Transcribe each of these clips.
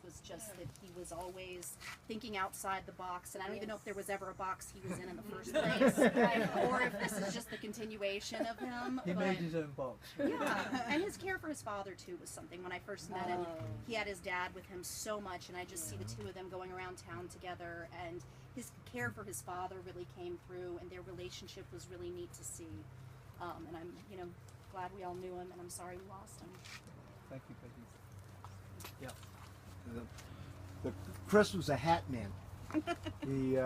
was just that he was always thinking outside the box, and I don't even know if there was ever a box he was in the first place, or if this is just the continuation of him. He made his own box. Yeah, and his care for his father too was something. When I first met him, he had his dad with him so much, and I just see the two of them going around town together, and his care for his father really came through, and their relationship was really neat to see. And I'm, glad we all knew him, and I'm sorry we lost him. Thank you, Peggy. Yeah. Chris was a hat man. He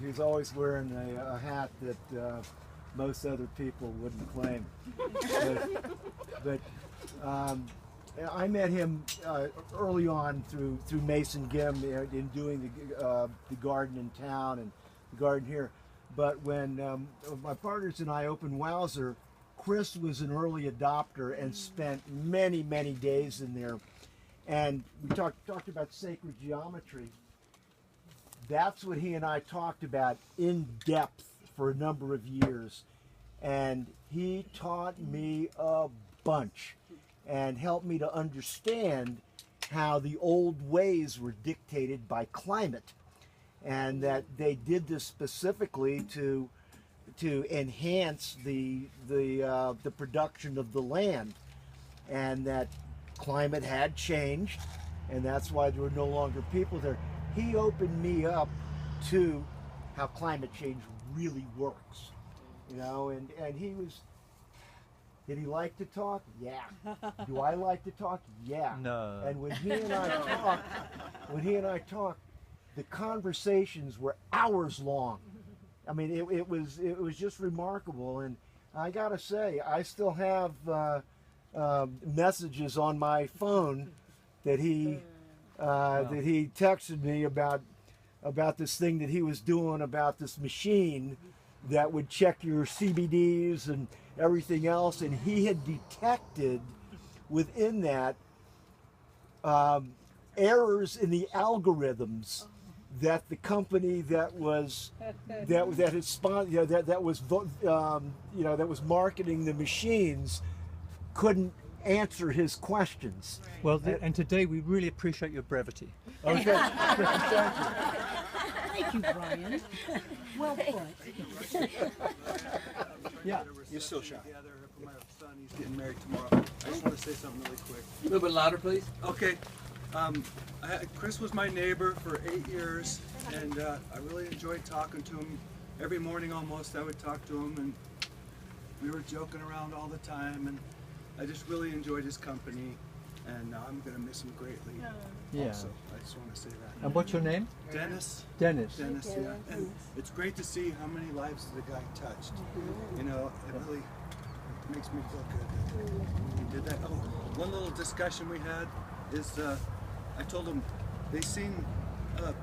was always wearing a hat that most other people wouldn't claim. But I met him early on through Mason Gim in doing the garden in town and the garden here. But when my partners and I opened Wowzer, Chris was an early adopter and spent many, many days in there. And we talked about sacred geometry. That's what he and I talked about in depth for a number of years. And he taught me a bunch and helped me to understand how the old ways were dictated by climate, and that they did this specifically to enhance the production of the land, and that climate had changed, and that's why there were no longer people there. He opened me up to how climate change really works, and he was. Did he like to talk? Yeah. Do I like to talk? Yeah. No. And when he and I talked, the conversations were hours long. I mean, it was just remarkable. And I gotta say, I still have messages on my phone that he texted me about this thing that he was doing, about this machine that would check your CBDs and everything else, and he had detected within that errors in the algorithms that the company that was marketing the machines couldn't answer his questions. Well, and today we really appreciate your brevity. Okay. Thank you. Thank you, Brian. Well put. Yeah. You're still shy. For my son, he's getting married tomorrow. I just want to say something really quick. A little bit louder, please. Okay. Chris was my neighbor for 8 years, and I really enjoyed talking to him. Every morning almost I would talk to him, and we were joking around all the time, and I just really enjoyed his company, and I'm going to miss him greatly. Yeah. Also, I just want to say that. And what's your name? Dennis. Dennis. Dennis, yeah. And it's great to see how many lives the guy touched. It really makes me feel good that he did that. Oh, one little discussion we had is I told him they seen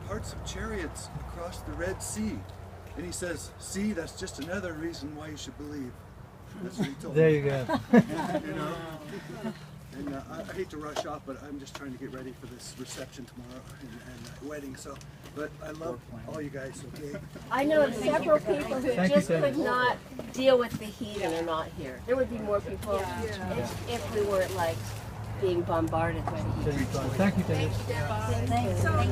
parts of chariots across the Red Sea. And he says, see, that's just another reason why you should believe. That's what he told There me. you go. And I hate to rush off, but I'm just trying to get ready for this reception tomorrow and wedding. So, but I love all you guys. Okay. I know of several people who Thank just you, could not deal with the heat and are not here. There would be more people if we weren't like being bombarded by the heat. Thank you, Dennis. So in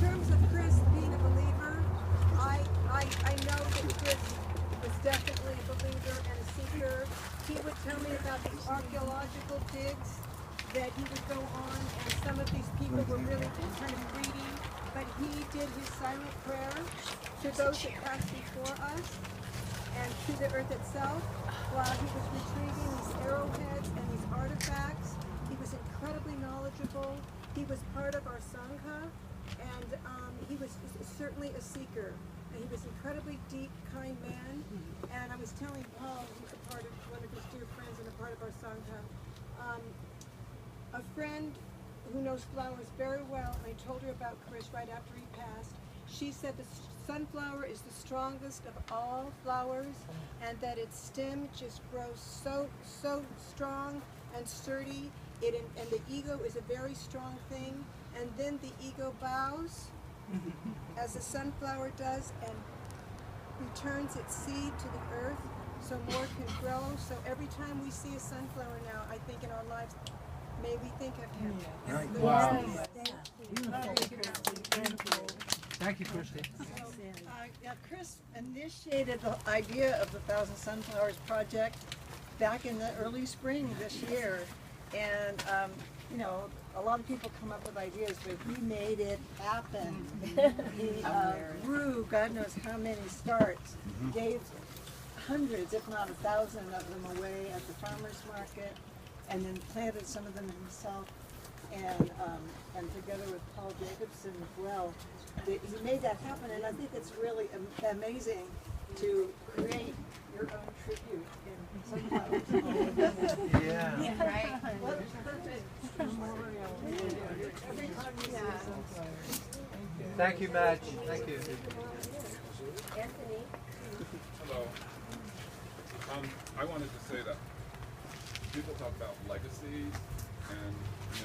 terms of Chris being a believer, I know that Chris was definitely a believer and a seeker. He would tell me about the archaeological digs that he would go on, and some of these people were really kind of greedy, but he did his silent prayer to those that passed before us and to the earth itself while he was retrieving these arrowheads and these artifacts. He was incredibly knowledgeable. He was part of our Sangha, and he was certainly a seeker. And he was an incredibly deep, kind man. And I was telling Paul, who's a part of one of his dear friends and a part of our Sangha, a friend who knows flowers very well, and I told her about Chris right after he passed. She said the sunflower is the strongest of all flowers, and that its stem just grows so strong and sturdy. And the ego is a very strong thing. And then the ego bows, as the sunflower does, and returns its seed to the earth so more can grow. So every time we see a sunflower now, I think in our lives, may we think of him. Right. The Wow. Lord. Thank you, Christy. Yeah, Chris initiated the idea of the Thousand Sunflowers project back in the early spring this year. And, you know, a lot of people come up with ideas, but he made it happen. He grew God knows how many starts, gave hundreds, if not 1,000 of them away at the farmer's market, and then planted some of them himself. And together with Paul Jacobson as well, he made that happen. And I think it's really amazing to create your own tribute in sunflowers. Yeah. Right. What a perfect memorial. Every time you see a sunflower. Thank you, Madge. Thank you. Anthony? Hello. I wanted to say that people talk about legacies and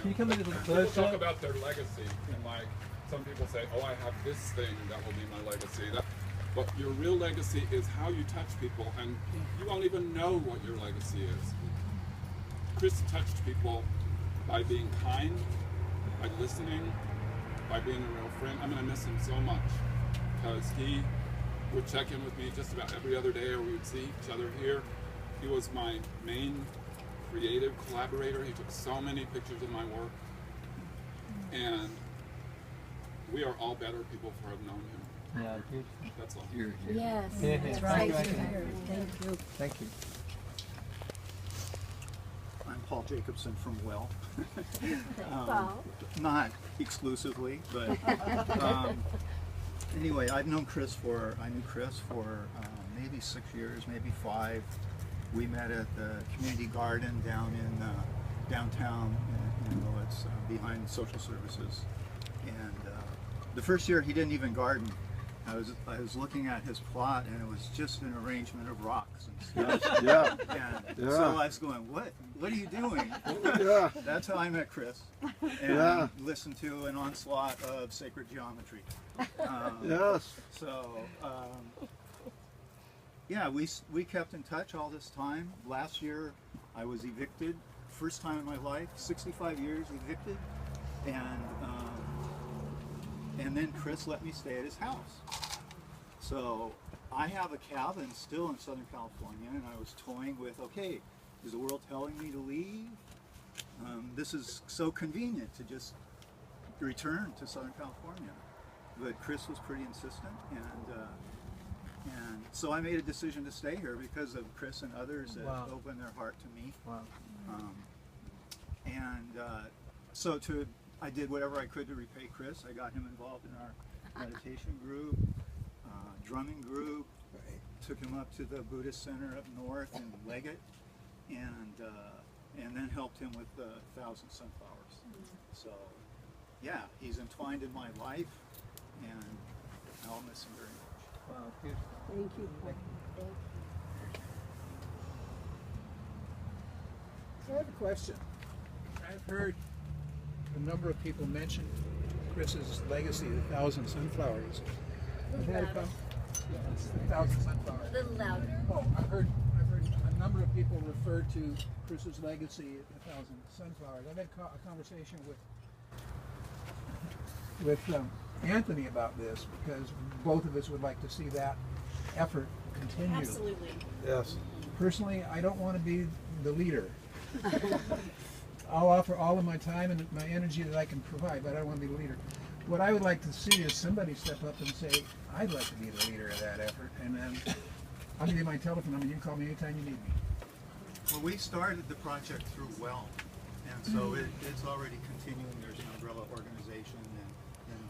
Can you come a little people closer? talk about their legacy and like some people say, oh, I have this thing that will be my legacy. But your real legacy is how you touch people, and you won't even know what your legacy is. Chris touched people by being kind, by listening, by being a real friend. I'm gonna miss him so much because he would check in with me just about every other day, or we would see each other here. He was my main creative collaborator. He took so many pictures of my work, and we are all better people for having known him. Yeah, beautiful. That's all. Yes, Yeah, that's yeah. right. Thank you. Thank you. Thank you. I'm Paul Jacobson from Well. Paul? Not exclusively, but anyway, I knew Chris for maybe 6 years, maybe 5. We met at the community garden down in downtown in Willits, behind social services. And the first year he didn't even garden. I was looking at his plot, and it was just an arrangement of rocks and stuff. Yeah. And so I was going, what are you doing? Yeah. That's how I met Chris, and listened to an onslaught of sacred geometry. Yes. So, yeah, we kept in touch all this time. Last year, I was evicted, first time in my life, 65 years evicted, and then Chris let me stay at his house. So I have a cabin still in Southern California, and I was toying with, okay, is the world telling me to leave? This is so convenient to just return to Southern California. But Chris was pretty insistent, and so I made a decision to stay here because of Chris and others that opened their heart to me. Wow. So I did whatever I could to repay Chris. I got him involved in our meditation group, drumming group, took him up to the Buddhist Center up north in Leggett, and then helped him with the 1,000 Sunflowers. So, yeah, he's entwined in my life, and I'll miss him very much. Wow, beautiful. Thank you, Paul. Thank you. So I have a question. I've heard a number of people mention Chris's legacy, the 1,000 Sunflowers. I've had a 1,000 Sunflowers. A little louder. Oh, I've heard a number of people refer to Chris's legacy, the 1,000 Sunflowers. I've had a conversation with Anthony about this because both of us would like to see that effort continue. Absolutely. Yes. Personally, I don't want to be the leader. I'll offer all of my time and my energy that I can provide, but I don't want to be the leader. What I would like to see is somebody step up and say, I'd like to be the leader of that effort, and I'll give you my telephone number. You can call me anytime you need me. Well, we started the project through Well, and so it's already continuing. There's an umbrella organization,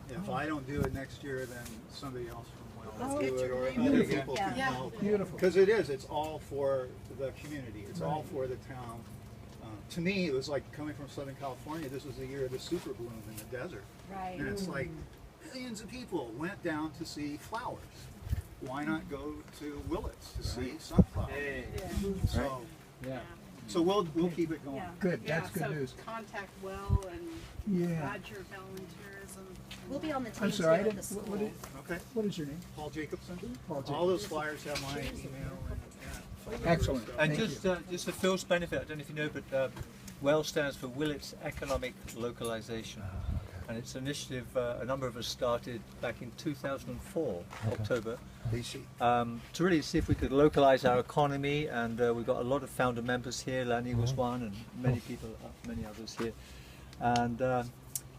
and if I don't do it next year, then somebody else from Well will do it, or other people can help. Beautiful. Because it's all for the community. It's all for the town. To me, it was like coming from Southern California. This was the year of the super bloom in the desert. Right. And it's like millions of people went down to see flowers. Why not go to Willits to see sunflowers? Hey. So, Yeah. so we'll keep it going. Yeah. Good. Yeah, That's good so news. contact Well and Yeah. Roger volunteerism. We'll be on the team I'm sorry. too at the school. Okay. What is your name? Paul Jacobson. Paul All Jacobson. those flyers have my email. Excellent. And Thank just for Phil's benefit, I don't know if you know, but WELL stands for Willits Economic Localization. and it's an initiative a number of us started back in 2004, October, to really see if we could localize our economy, and we've got a lot of founder members here. Lanny was one, and many people, many others here, and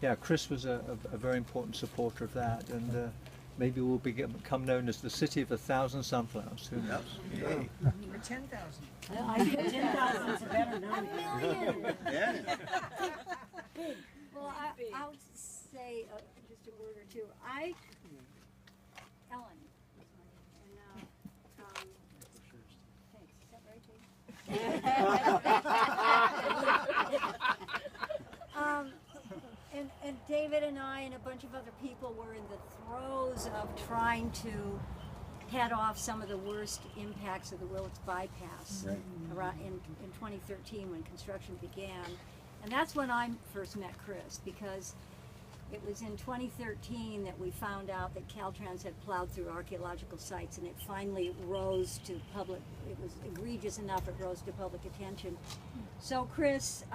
yeah, Chris was a very important supporter of that, and maybe we'll become known as the city of 1,000 sunflowers. Who knows? Or 10,000. I think 10,000 is a better number. Well, I'll say just a word or two. Ellen is my name, and thanks. Is that right, Jane? And David and I and a bunch of other people were in the throes of trying to head off some of the worst impacts of the Willits bypass around in 2013 when construction began. And that's when I first met Chris, because it was in 2013 that we found out that Caltrans had plowed through archaeological sites, and it finally rose to public, it was egregious enough it rose to public attention. So Chris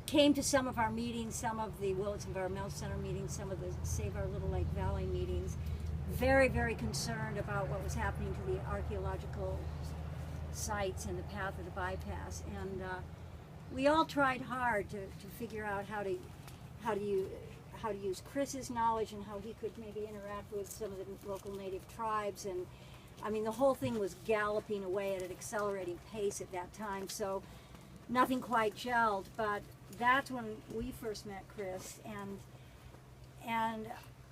came to some of our meetings, some of the Willits Environmental Center meetings, some of the Save Our Little Lake Valley meetings, very, very concerned about what was happening to the archaeological sites in the path of the bypass. And we all tried hard to figure out how to use Chris's knowledge and how he could maybe interact with some of the local native tribes. And I mean, the whole thing was galloping away at an accelerating pace at that time, so nothing quite gelled. But that's when we first met Chris, and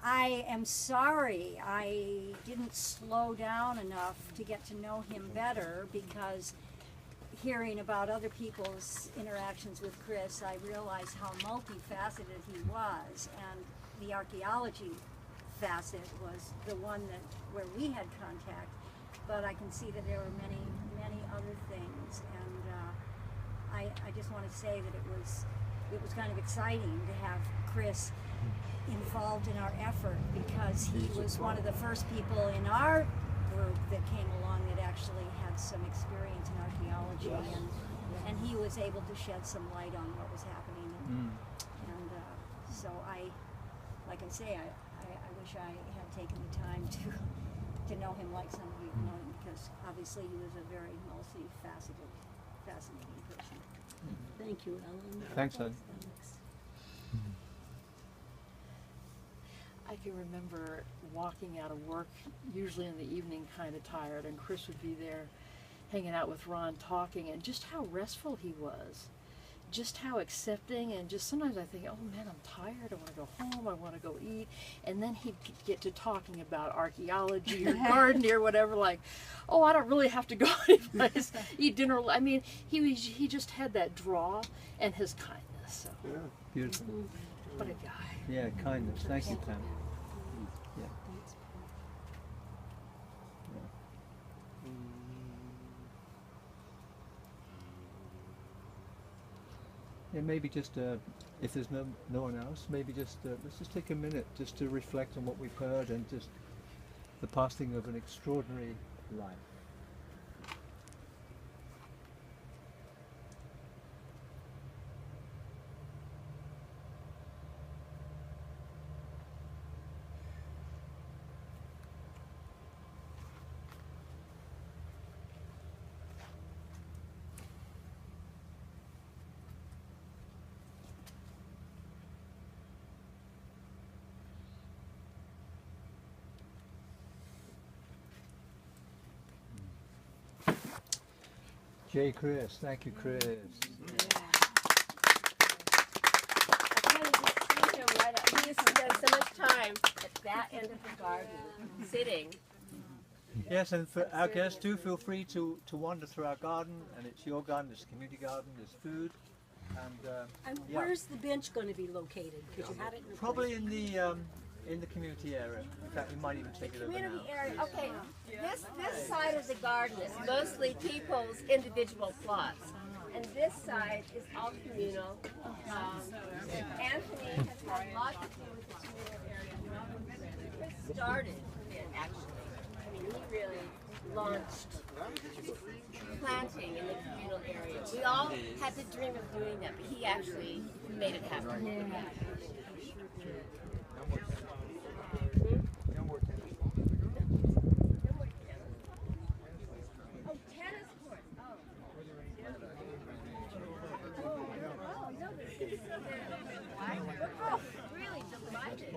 I am sorry I didn't slow down enough to get to know him better, because hearing about other people's interactions with Chris, I realized how multifaceted he was, and the archaeology facet was the one where we had contact, but I can see that there were many, many other things, and I just want to say that it was kind of exciting to have Chris involved in our effort, because he was one of the first people in our group that came along that actually had some experience in archaeology, and he was able to shed some light on what was happening. And so like I say, I wish I had taken the time to know him like some of you have known him, because obviously he was a very multifaceted, fascinating person. Thank you, Ellen. Thanks, Ellen. I can remember walking out of work, usually in the evening, kind of tired, and Chris would be there hanging out with Ron talking, and just how restful he was. Just how accepting, and just sometimes I think, oh man, I'm tired, I want to go home, I want to go eat. And then he'd get to talking about archaeology or gardening or whatever, like, oh, I don't really have to go anyplace, eat dinner. I mean, he just had that draw and his kindness. So. Yeah. Beautiful. What a guy. Yeah, kindness. Thank you, Pam. Yeah. Yeah, maybe just if there's no one else, maybe just let's just take a minute just to reflect on what we've heard, and just the passing of an extraordinary life. Jay, Chris, thank you, Chris. I kind of just see him right up. He used to spend so much time at that end of the garden, sitting. Yes, and for our guests too, feel free to wander through our garden, and it's your garden, it's a community garden, there's food, and yeah. Where's the bench going to be located? Because you had it in the Probably in the community area. In fact, we might even take it over now. Community area. Okay, this side of the garden is mostly people's individual plots, and this side is all communal. Anthony has had a lot to do with the communal area. Chris started it, actually. I mean, he really launched planting in the communal area. We all had the dream of doing that, but he actually made it happen. Yeah. Oh, tennis court. Oh. Oh, no, this is so good. Oh, really delighted.